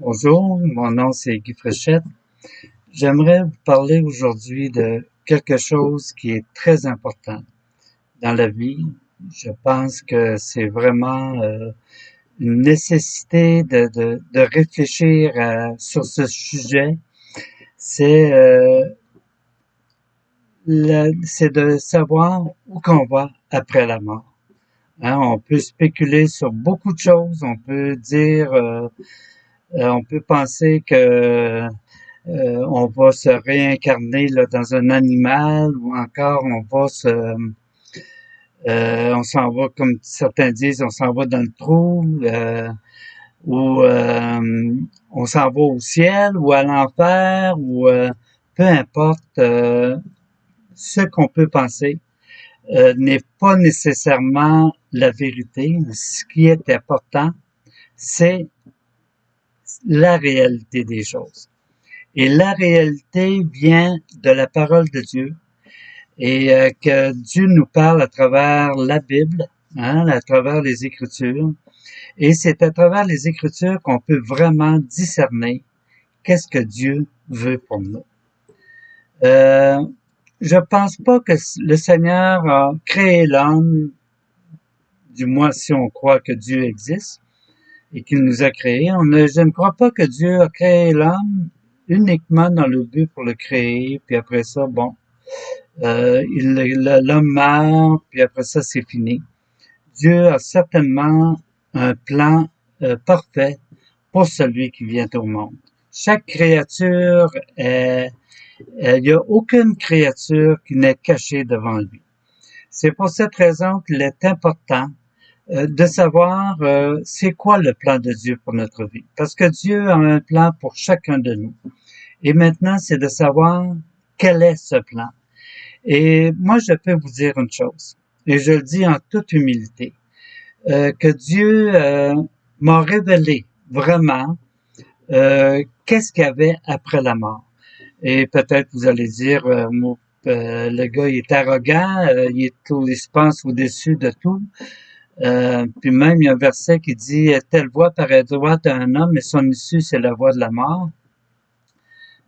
Bonjour, mon nom c'est Guy Fréchette. J'aimerais vous parler aujourd'hui de quelque chose qui est très important dans la vie. Je pense que c'est vraiment une nécessité de réfléchir sur ce sujet. C'est c'est de savoir où qu'on va après la mort. Hein, on peut spéculer sur beaucoup de choses. On peut dire, on peut penser que on va se réincarner là, dans un animal ou encore on s'en va comme certains disent, on s'en va dans le trou ou on s'en va au ciel ou à l'enfer ou peu importe ce qu'on peut penser n'est pas nécessairement la vérité. Ce qui est important, c'est la réalité des choses. Et la réalité vient de la parole de Dieu et que Dieu nous parle à travers la Bible, hein, à travers les Écritures. Et c'est à travers les Écritures qu'on peut vraiment discerner qu'est-ce que Dieu veut pour nous. Euh, je pense pas que le Seigneur a créé l'homme, du moins si on croit que Dieu existe et qu'il nous a créés. Je ne crois pas que Dieu a créé l'homme uniquement dans le but pour le créer, puis après ça, bon, l'homme meurt, puis après ça, c'est fini. Dieu a certainement un plan parfait pour celui qui vient au monde. Chaque créature il n'y a aucune créature qui n'est cachée devant lui. C'est pour cette raison qu'il est important de savoir c'est quoi le plan de Dieu pour notre vie. Parce que Dieu a un plan pour chacun de nous. Et maintenant, c'est de savoir quel est ce plan. Et moi, je peux vous dire une chose, et je le dis en toute humilité, que Dieu m'a révélé vraiment qu'est-ce qu'il y avait après la mort. Et peut-être vous allez dire, le gars il est arrogant, il se pense au-dessus de tout. Puis même, il y a un verset qui dit « Telle voix paraît droite à un homme, et son issue, c'est la voie de la mort. »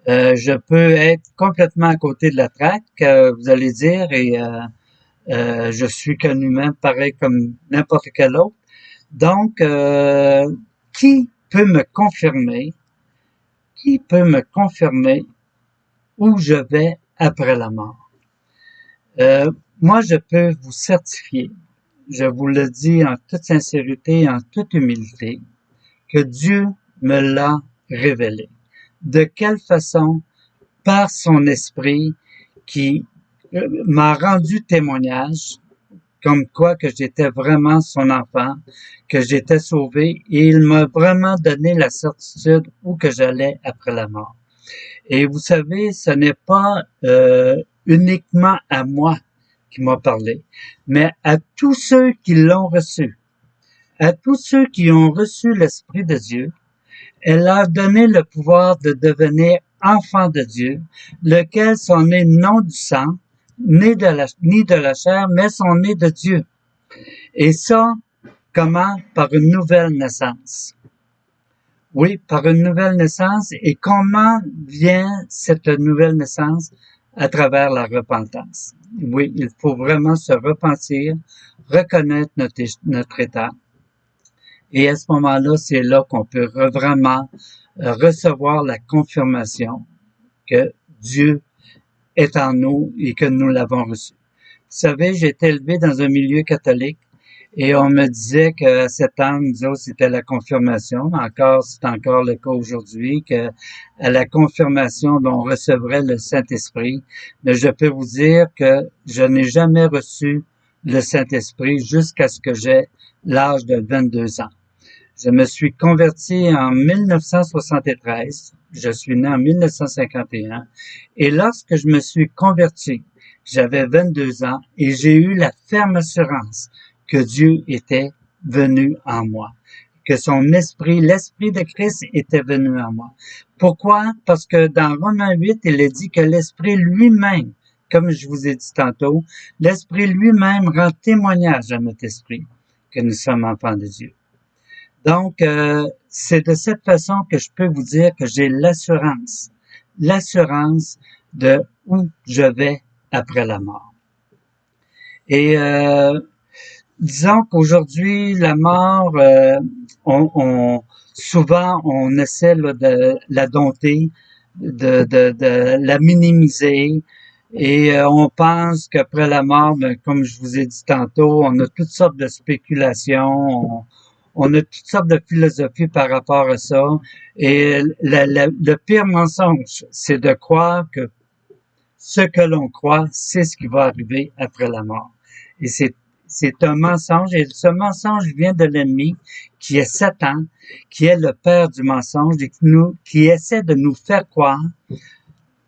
Je peux être complètement à côté de la traque, vous allez dire, et je suis qu'un humain pareil comme n'importe quel autre. Donc, qui peut me confirmer où je vais après la mort? Moi, je peux vous certifier, je vous le dis en toute sincérité et en toute humilité, que Dieu me l'a révélé. De quelle façon? Par son esprit qui m'a rendu témoignage comme quoi que j'étais vraiment son enfant, que j'étais sauvé, et il m'a vraiment donné la certitude où que j'allais après la mort. Et vous savez, ce n'est pas uniquement à moi qui m'a parlé, mais à tous ceux qui l'ont reçu, à tous ceux qui ont reçu l'Esprit de Dieu. Elle leur a donné le pouvoir de devenir enfants de Dieu, lequel sont nés non du sang, ni de la chair, mais sont nés de Dieu. Et ça, comment? Par une nouvelle naissance. Oui, par une nouvelle naissance. Et comment vient cette nouvelle naissance? À travers la repentance. Oui, il faut vraiment se repentir, reconnaître notre état. Et à ce moment-là, c'est là qu'on peut vraiment recevoir la confirmation que Dieu est en nous et que nous l'avons reçu. Vous savez, j'ai été élevé dans un milieu catholique et on me disait qu'à 7 ans, nous autres, c'était la confirmation. C'est encore le cas aujourd'hui, que à la confirmation, on recevrait le Saint-Esprit. Mais je peux vous dire que je n'ai jamais reçu le Saint-Esprit jusqu'à ce que j'ai l'âge de 22 ans. Je me suis converti en 1973. Je suis né en 1951. Et lorsque je me suis converti, j'avais 22 ans et j'ai eu la ferme assurance que Dieu était venu en moi, que son esprit, l'esprit de Christ était venu en moi. Pourquoi? Parce que dans Romains 8, il est dit que l'esprit lui-même, comme je vous ai dit tantôt, l'esprit lui-même rend témoignage à notre esprit que nous sommes enfants de Dieu. Donc, c'est de cette façon que je peux vous dire que j'ai l'assurance de où je vais après la mort. Et disons qu'aujourd'hui, la mort, souvent on essaie là, de la dompter, de la minimiser, et on pense qu'après la mort, ben, comme je vous ai dit tantôt, on a toutes sortes de spéculations, on a toutes sortes de philosophies par rapport à ça. Et le pire mensonge, c'est de croire que ce que l'on croit, c'est ce qui va arriver après la mort. Et c'est un mensonge, et ce mensonge vient de l'ennemi, qui est Satan, qui est le père du mensonge, et qui essaie de nous faire croire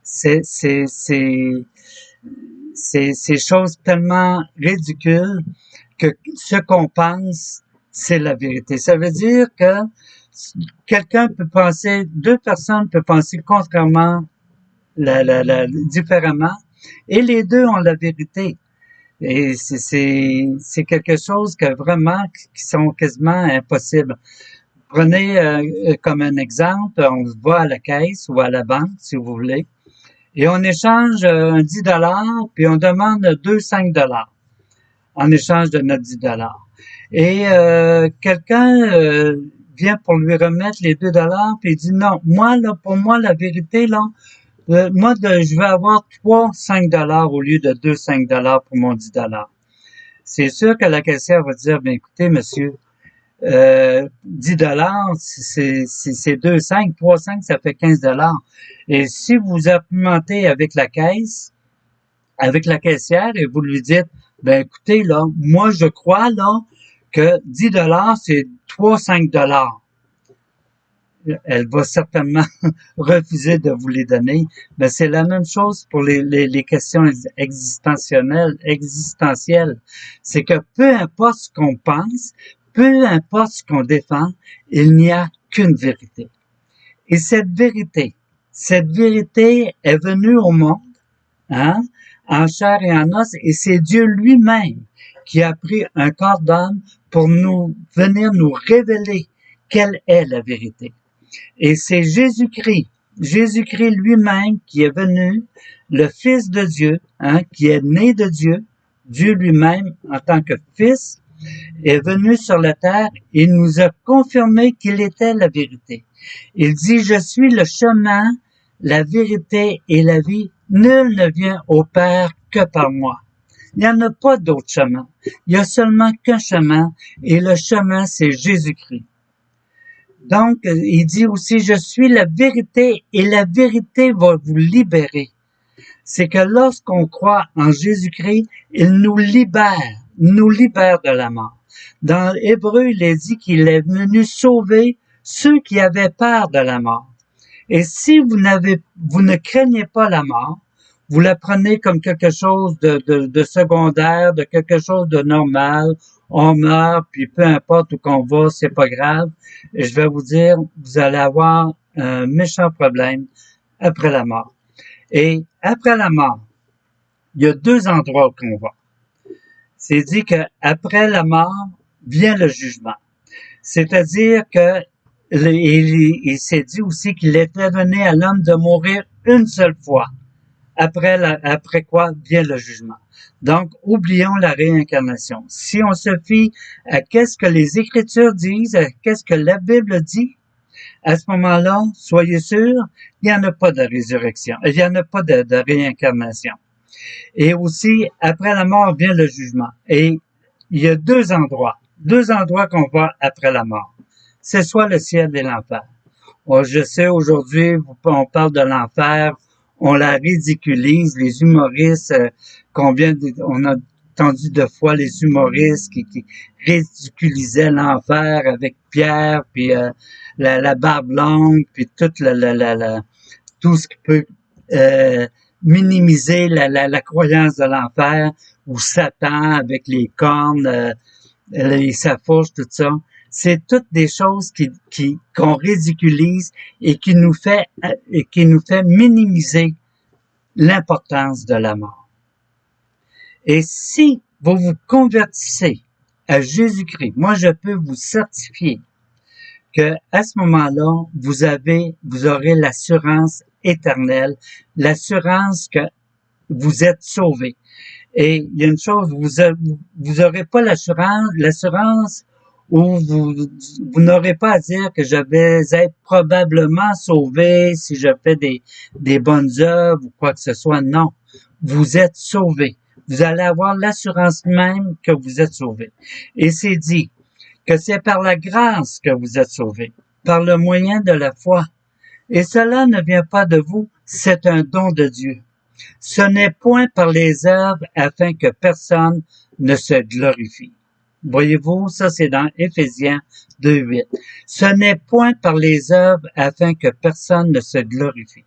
ces choses tellement ridicules que ce qu'on pense, c'est la vérité. Ça veut dire que quelqu'un peut penser, deux personnes peuvent penser contrairement, différemment, et les deux ont la vérité. Et c'est quelque chose que vraiment, qui sont quasiment impossibles. Prenez comme un exemple, on va à la caisse ou à la banque, si vous voulez, et on échange un 10 $, puis on demande 2 $, en échange de notre 10 $. Et quelqu'un vient pour lui remettre les 2 $, puis il dit non, moi là, pour moi la vérité là, moi je vais avoir 3 $, au lieu de 2 $, pour mon 10 $. C'est sûr que la caissière va dire, bien écoutez monsieur, 10 $, c'est 2 5, 3 5, ça fait 15 $. Et si vous argumentez avec la caisse, avec la caissière, et vous lui dites, ben écoutez, là, moi je crois là que 10 $, c'est 3 5 $. Elle va certainement refuser de vous les donner. Mais c'est la même chose pour les questions existentielles. C'est que peu importe ce qu'on pense, peu importe ce qu'on défend, il n'y a qu'une vérité. Et cette vérité est venue au monde, hein, en chair et en os, et c'est Dieu lui-même qui a pris un corps d'homme pour venir nous révéler quelle est la vérité. Et c'est Jésus-Christ lui-même qui est venu, le Fils de Dieu, hein, qui est né de Dieu, Dieu lui-même en tant que Fils, est venu sur la terre et nous a confirmé qu'il était la vérité. Il dit, je suis le chemin, la vérité et la vie. Nul ne vient au Père que par moi. Il n'y en a pas d'autre chemin. Il y a seulement qu'un chemin, et le chemin, c'est Jésus-Christ. Donc, il dit aussi, je suis la vérité et la vérité va vous libérer. C'est que lorsqu'on croit en Jésus-Christ, il nous libère de la mort. Dans Hébreu, il est dit qu'il est venu sauver ceux qui avaient peur de la mort. Et si vous ne craignez pas la mort, vous la prenez comme quelque chose de secondaire, de quelque chose de normal. On meurt, puis peu importe où qu'on va, c'est pas grave. Et je vais vous dire, vous allez avoir un méchant problème après la mort. Et après la mort, il y a 2 endroits qu'on va. C'est dit que après la mort vient le jugement. C'est-à-dire que il s'est dit aussi qu'il était donné à l'homme de mourir une seule fois. Après quoi vient le jugement. Donc, oublions la réincarnation. Si on se fie à qu'est-ce que les Écritures disent, à qu'est-ce que la Bible dit, à ce moment-là, soyez sûrs, il n'y en a pas de résurrection. Il n'y en a pas de réincarnation. Et aussi, après la mort vient le jugement. Et il y a 2 endroits qu'on va après la mort. C'est soit le ciel et l'enfer. Je sais, aujourd'hui, on parle de l'enfer, on la ridiculise, les humoristes, on a entendu de fois les humoristes qui ridiculisaient l'enfer avec Pierre, puis la barbe longue, puis tout ce qui peut minimiser la croyance de l'enfer, ou Satan avec les cornes, sa fourche, tout ça. C'est toutes des choses qu'on ridiculise et qui nous fait minimiser l'importance de la mort. Et si vous vous convertissez à Jésus-Christ, moi je peux vous certifier que à ce moment-là, vous aurez l'assurance éternelle, l'assurance que vous êtes sauvés. Et il y a une chose, vous aurez pas l'assurance où vous n'aurez pas à dire que je vais être probablement sauvé si je fais des bonnes œuvres ou quoi que ce soit. Non. Vous êtes sauvés. Vous allez avoir l'assurance même que vous êtes sauvés. Et c'est dit que c'est par la grâce que vous êtes sauvés, par le moyen de la foi. Et cela ne vient pas de vous, c'est un don de Dieu. Ce n'est point par les œuvres afin que personne ne se glorifie. Voyez-vous, ça c'est dans Éphésiens 2:8. Ce n'est point par les œuvres afin que personne ne se glorifie.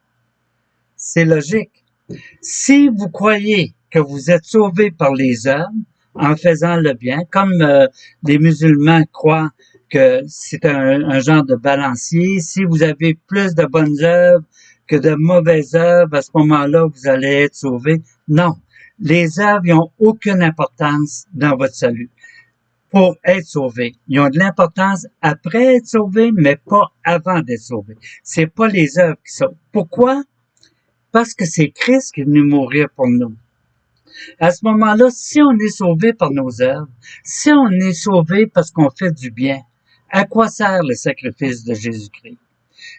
C'est logique. Si vous croyez que vous êtes sauvés par les œuvres, en faisant le bien, comme les musulmans croient que c'est un genre de balancier, si vous avez plus de bonnes œuvres que de mauvaises œuvres, à ce moment-là, vous allez être sauvés. Non. Les œuvres n'ont aucune importance dans votre salut. Pour être sauvé. Ils ont de l'importance après être sauvés, mais pas avant d'être sauvés. C'est pas les œuvres qui sauvent. Pourquoi? Parce que c'est Christ qui est venu mourir pour nous. À ce moment-là, si on est sauvé par nos œuvres, si on est sauvé parce qu'on fait du bien, à quoi sert le sacrifice de Jésus-Christ?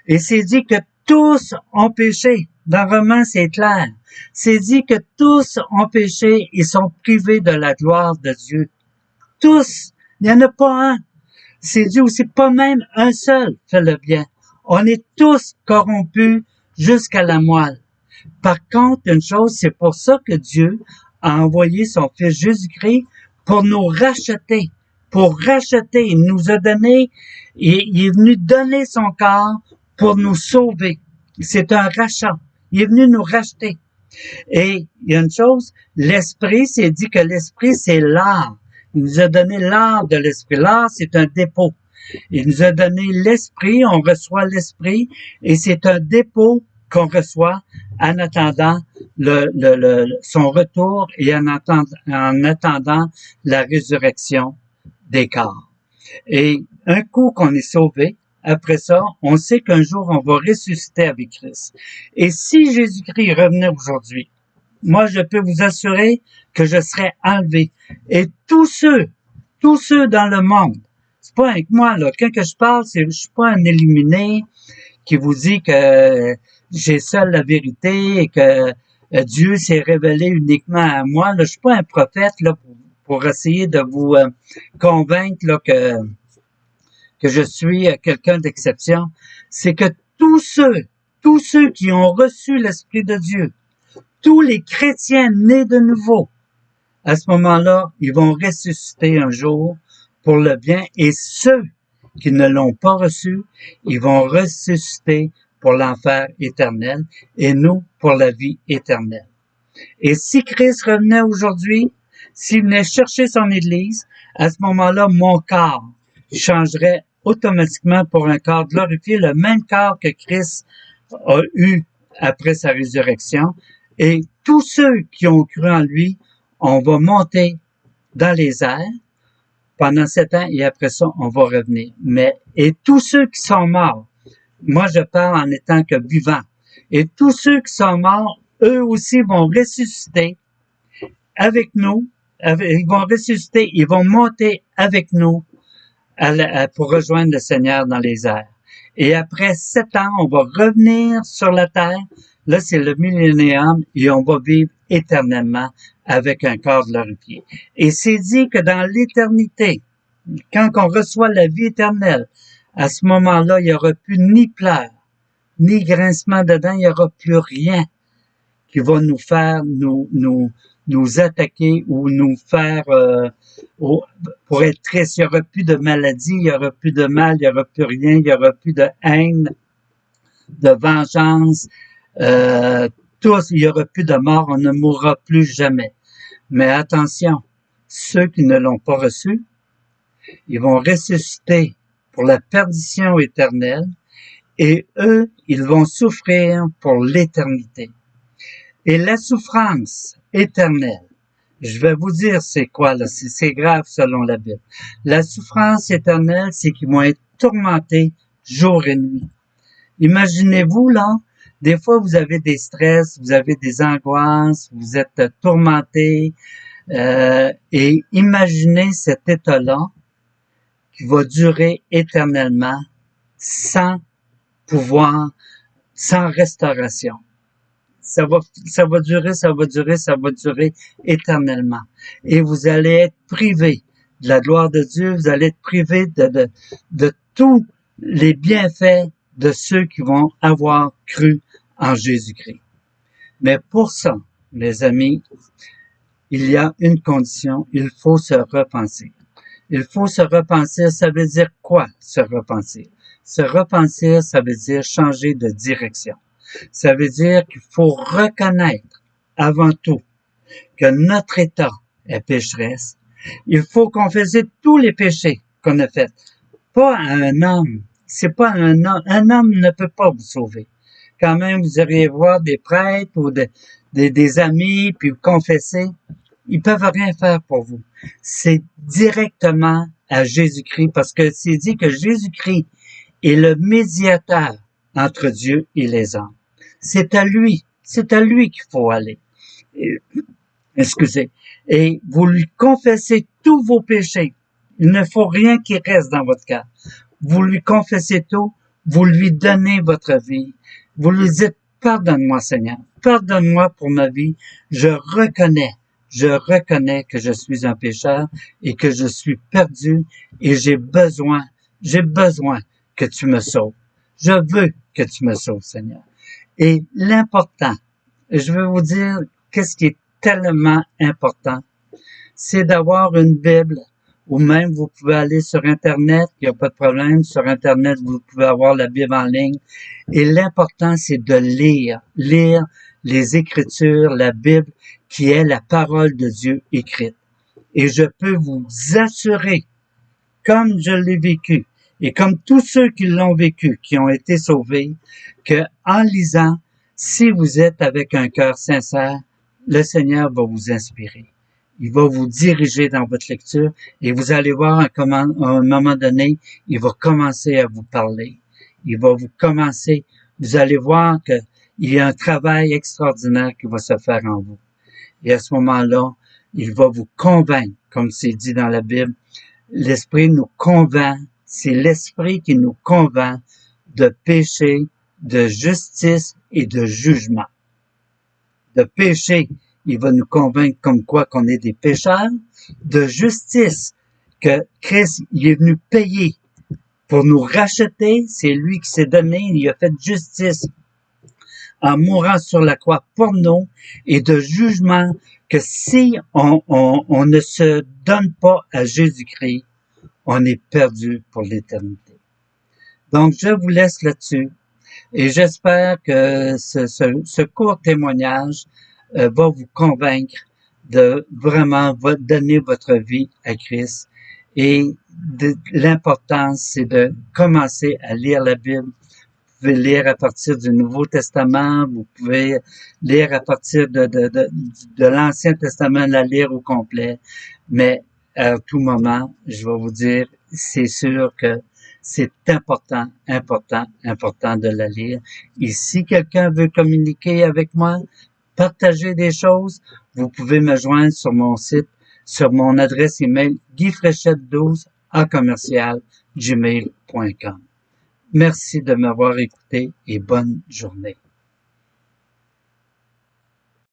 Et c'est dit que tous ont péché. Dans Romains, c'est clair. C'est dit que tous ont péché et sont privés de la gloire de Dieu. Tous. Il n'y en a pas un. C'est dit aussi, pas même un seul fait le bien. On est tous corrompus jusqu'à la moelle. Par contre, une chose, c'est pour ça que Dieu a envoyé son Fils Jésus-Christ pour nous racheter. Pour racheter. Il nous a donné, il est venu donner son corps pour nous sauver. C'est un rachat. Il est venu nous racheter. Et il y a une chose, l'esprit, c'est dit que l'esprit, c'est l'art. Il nous a donné l'art de l'esprit. L'art, c'est un dépôt. Il nous a donné l'esprit, on reçoit l'esprit, et c'est un dépôt qu'on reçoit en attendant son retour et en attendant la résurrection des corps. Et un coup qu'on est sauvé, après ça, on sait qu'un jour, on va ressusciter avec Christ. Et si Jésus-Christ revenait aujourd'hui, moi, je peux vous assurer que je serai enlevé. Et tous ceux dans le monde, c'est pas avec moi, là. Quand que je parle, je suis pas un illuminé qui vous dit que j'ai seul la vérité et que Dieu s'est révélé uniquement à moi. Là, je suis pas un prophète, là, pour essayer de vous convaincre, là, que je suis quelqu'un d'exception. C'est que tous ceux qui ont reçu l'Esprit de Dieu, tous les chrétiens nés de nouveau, à ce moment-là, ils vont ressusciter un jour pour le bien, et ceux qui ne l'ont pas reçu, ils vont ressusciter pour l'enfer éternel et nous pour la vie éternelle. Et si Christ revenait aujourd'hui, s'il venait chercher son Église, à ce moment-là, mon corps changerait automatiquement pour un corps glorifié, le même corps que Christ a eu après sa résurrection. Et tous ceux qui ont cru en lui, on va monter dans les airs pendant 7 ans et après ça, on va revenir. Et tous ceux qui sont morts, moi je parle en étant que vivant, et tous ceux qui sont morts, eux aussi vont ressusciter avec nous, ils vont ressusciter, ils vont monter avec nous pour rejoindre le Seigneur dans les airs. Et après 7 ans, on va revenir sur la terre. Là, c'est le millénium et on va vivre éternellement avec un corps glorifié. Et c'est dit que dans l'éternité, quand on reçoit la vie éternelle, à ce moment-là, il n'y aura plus ni pleurs, ni grincement de dents, il n'y aura plus rien qui va nous faire nous attaquer ou nous faire pour être triste. Il n'y aura plus de maladie, il n'y aura plus de mal, il n'y aura plus rien, il n'y aura plus de haine, de vengeance, il n'y aura plus de mort, on ne mourra plus jamais. Mais attention, ceux qui ne l'ont pas reçu, ils vont ressusciter pour la perdition éternelle et eux, ils vont souffrir pour l'éternité. Et la souffrance éternelle, je vais vous dire c'est quoi là, c'est grave selon la Bible. La souffrance éternelle, c'est qu'ils vont être tourmenté jour et nuit. Imaginez-vous, là, des fois vous avez des stress, vous avez des angoisses, vous êtes tourmenté, et imaginez cet état-là qui va durer éternellement sans pouvoir, sans restauration. Ça va durer éternellement. Et vous allez être privé de la gloire de Dieu, vous allez être privé de tous les bienfaits de ceux qui vont avoir cru en Jésus-Christ. Mais pour ça, mes amis, il y a une condition, il faut se repentir. Il faut se repentir, ça veut dire quoi, se repentir? Se repentir, ça veut dire changer de direction. Ça veut dire qu'il faut reconnaître avant tout que notre état est pécheresse. Il faut confesser tous les péchés qu'on a faits. Pas à un homme. C'est pas un homme. Un homme ne peut pas vous sauver. Quand même, vous iriez voir des prêtres ou des amis, puis vous confesser. Ils peuvent rien faire pour vous. C'est directement à Jésus-Christ, parce que c'est dit que Jésus-Christ est le médiateur entre Dieu et les hommes. C'est à lui qu'il faut aller. Excusez. Et vous lui confessez tous vos péchés. Il ne faut rien qui reste dans votre cœur. Vous lui confessez tout, vous lui donnez votre vie. Vous lui dites, pardonne-moi Seigneur, pardonne-moi pour ma vie. Je reconnais que je suis un pécheur et que je suis perdu et j'ai besoin que tu me sauves. Je veux que tu me sauves, Seigneur. Et l'important, je veux vous dire qu'est-ce qui est tellement important, c'est d'avoir une Bible, ou même vous pouvez aller sur Internet, il n'y a pas de problème, sur Internet vous pouvez avoir la Bible en ligne, et l'important c'est de lire les Écritures, la Bible, qui est la parole de Dieu écrite. Et je peux vous assurer, comme je l'ai vécu, et comme tous ceux qui l'ont vécu, qui ont été sauvés, que en lisant, si vous êtes avec un cœur sincère, le Seigneur va vous inspirer. Il va vous diriger dans votre lecture et vous allez voir à un moment donné, il va commencer à vous parler. Vous allez voir qu'il y a un travail extraordinaire qui va se faire en vous. Et à ce moment-là, il va vous convaincre, comme c'est dit dans la Bible. L'Esprit nous convainc, c'est l'Esprit qui nous convainc de péché, de justice et de jugement. De péché, il va nous convaincre comme quoi qu'on est des pécheurs. De justice, que Christ il est venu payer pour nous racheter. C'est lui qui s'est donné, il a fait justice en mourant sur la croix pour nous. Et de jugement, que si on ne se donne pas à Jésus-Christ, on est perdu pour l'éternité. Donc, je vous laisse là-dessus. Et j'espère que ce court témoignage va vous convaincre de vraiment donner votre vie à Christ. Et l'important, c'est de commencer à lire la Bible. Vous pouvez lire à partir du Nouveau Testament, vous pouvez lire à partir de l'Ancien Testament, la lire au complet. Mais à tout moment, je vais vous dire, c'est sûr que c'est important de la lire. Et si quelqu'un veut communiquer avec moi, partager des choses, vous pouvez me joindre sur mon site, sur mon adresse email guyfréchette12@gmail.com. Merci de m'avoir écouté et bonne journée.